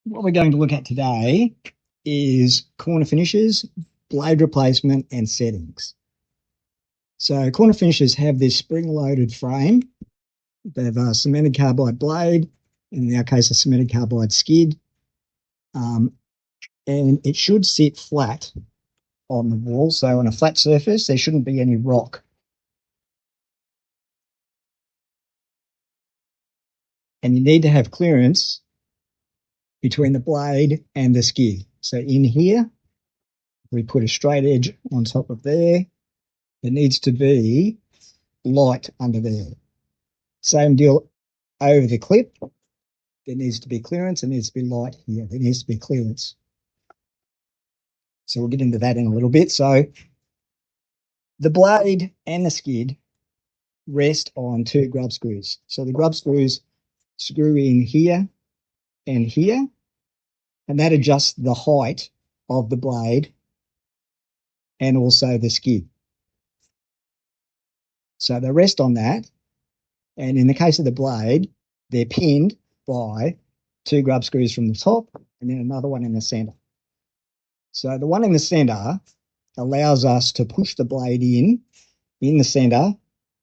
What we're going to look at today is corner finishes, blade replacement, and settings. So corner finishes have this spring-loaded frame. They have a cemented carbide blade, in our case a cemented carbide skid, and it should sit flat on the wall. So on a flat surface, there shouldn't be any rock. And you need to have clearance between the blade and the skid. So in here, we put a straight edge on top of there. There needs to be light under there. Same deal over the clip. There needs to be clearance. There needs to be light here. There needs to be clearance. So we'll get into that in a little bit. So the blade and the skid rest on two grub screws. So the grub screws screw in here and here, and that adjusts the height of the blade and also the skid. So they rest on that. And in the case of the blade, they're pinned by two grub screws from the top and then another one in the center. So the one in the center allows us to push the blade in the center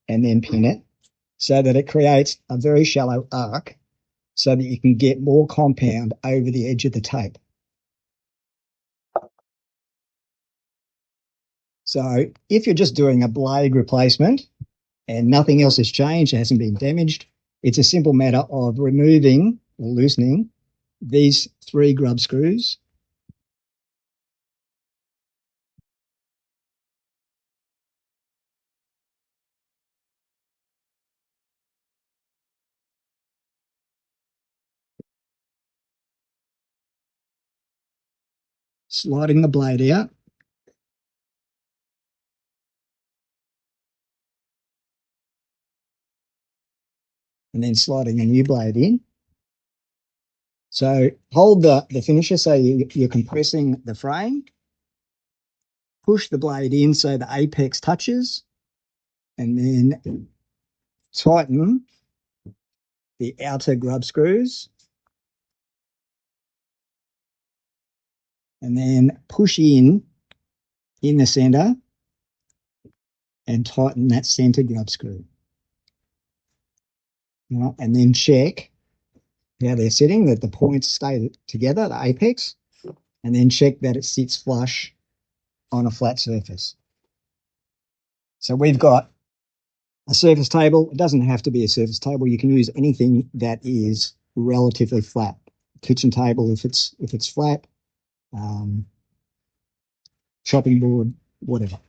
and then pin it so that it creates a very shallow arc so that you can get more compound over the edge of the tape. So if you're just doing a blade replacement and nothing else has changed, it hasn't been damaged, it's a simple matter of removing or loosening these three grub screws. Sliding the blade out. And then sliding a new blade in. So hold the finisher so you're compressing the frame. Push the blade in so the apex touches, and then tighten the outer grub screws. And then push in the center and tighten that center grub screw. Right, and then check how they're sitting, that the points stay together, the apex, and then check that it sits flush on a flat surface. So we've got a surface table. It doesn't have to be a surface table. You can use anything that is relatively flat. Kitchen table if it's flat, chopping board, whatever.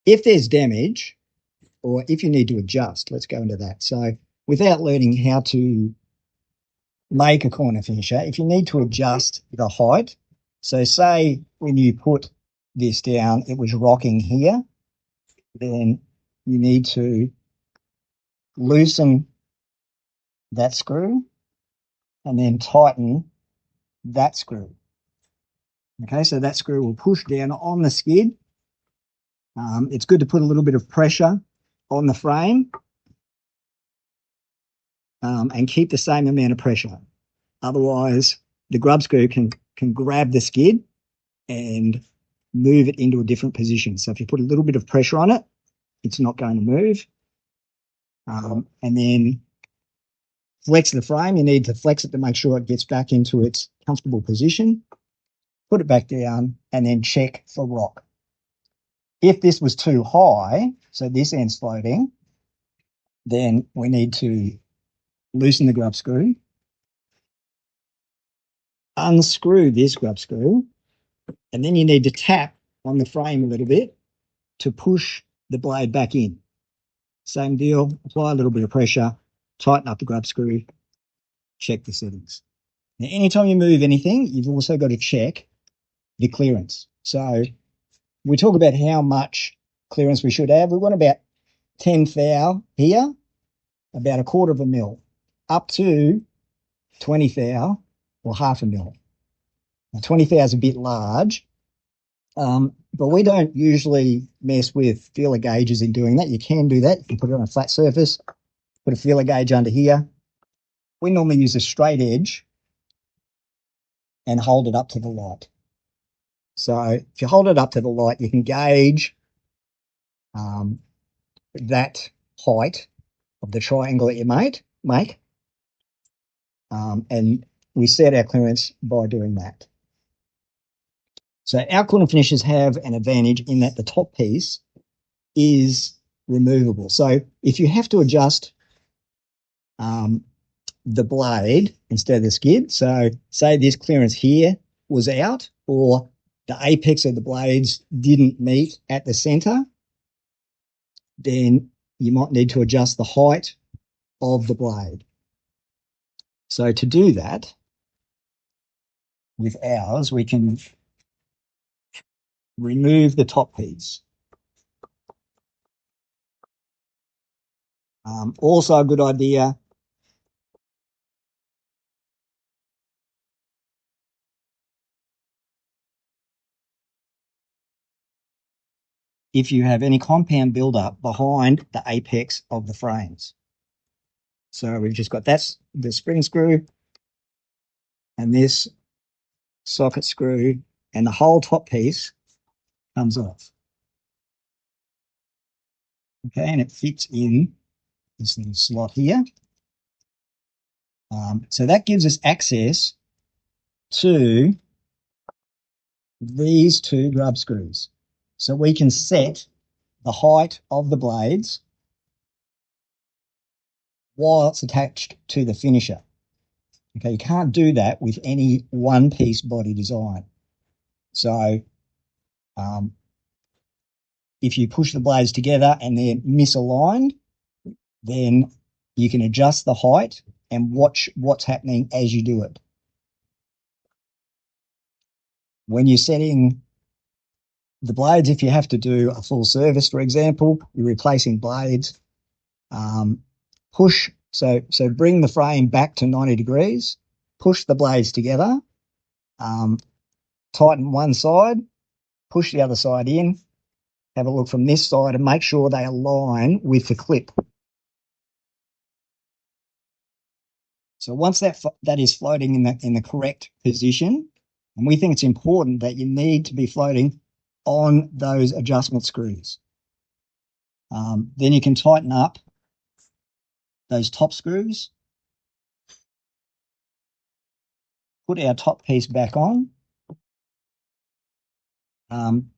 If there's damage or if you need to adjust, let's go into that. So without learning how to make a corner finisher, if you need to adjust the height, so say when you put this down, it was rocking here, then you need to loosen that screw and then tighten that screw. Okay, so that screw will push down on the skid. It's good to put a little bit of pressure on the frame and keep the same amount of pressure. Otherwise, the grub screw can grab the skid and move it into a different position. So if you put a little bit of pressure on it, it's not going to move. And then flex the frame. You need to flex it to make sure it gets back into its comfortable position. Put it back down and then check for rock. If this was too high, so this end's floating, then we need to loosen the grub screw, unscrew this grub screw, and then you need to tap on the frame a little bit to push the blade back in. Same deal, apply a little bit of pressure, tighten up the grub screw, check the settings. Now, anytime you move anything, you've also got to check the clearance. So we talk about how much clearance we should have. We want about 10 thou here, about 1/4 mil, up to 20 thou or 1/2 mil. Now 20 thou is a bit large, but we don't usually mess with feeler gauges in doing that. You can do that. You can put it on a flat surface, put a feeler gauge under here, we normally use a straight edge and hold it up to the light. So if you hold it up to the light, you can gauge that height of the triangle that you make. And we set our clearance by doing that. So our corner finishers have an advantage in that the top piece is removable. So if you have to adjust the blade instead of the skid, so say this clearance here was out, or the apex of the blades didn't meet at the center, then you might need to adjust the height of the blade. So to do that, with ours, we can remove the top piece. Also a good idea, if you have any compound buildup behind the apex of the frames. So we've just got that's the spring screw and this socket screw, and the whole top piece comes off. Okay, and it fits in this little slot here. So that gives us access to these two grub screws. So we can set the height of the blades while it's attached to the finisher. Okay, you can't do that with any one-piece body design. So if you push the blades together and they're misaligned, then you can adjust the height and watch what's happening as you do it. When you're setting the blades, if you have to do a full service, for example, you're replacing blades, push, so bring the frame back to 90 degrees, push the blades together, tighten one side, push the other side in, have a look from this side and make sure they align with the clip. So once that is floating in the correct position, and we think it's important that you need to be floating on those adjustment screws. Then you can tighten up those top screws, put our top piece back on, and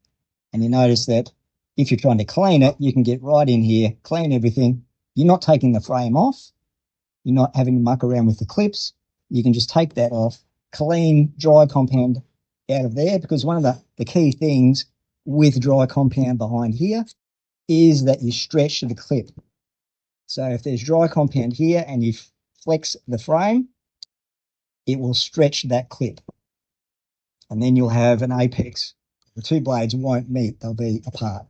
you notice that if you're trying to clean it, you can get right in here, clean everything. You're not taking the frame off. You're not having to muck around with the clips. You can just take that off, clean dry compound out of there, because one of the key things with dry compound behind here is that you stretch the clip. So if there's dry compound here and you flex the frame, it will stretch that clip. And then you'll have an apex. The two blades won't meet, they'll be apart.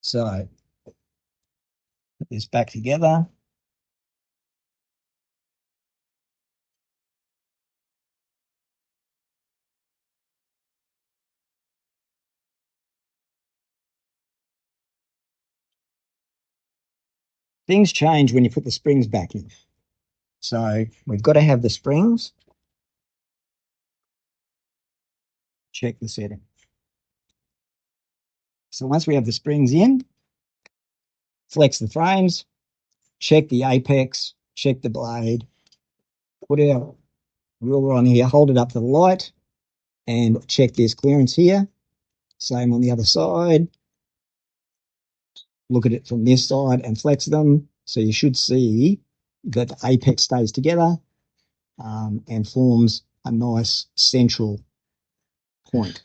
So put this back together. Things change when you put the springs back in. So we've got to have the springs. Check the setting. So once we have the springs in, flex the frames, check the apex, check the blade, put our ruler on here, hold it up to the light, and check this clearance here. Same on the other side. Look at it from this side and flex them. So you should see that the apex stays together and forms a nice central point.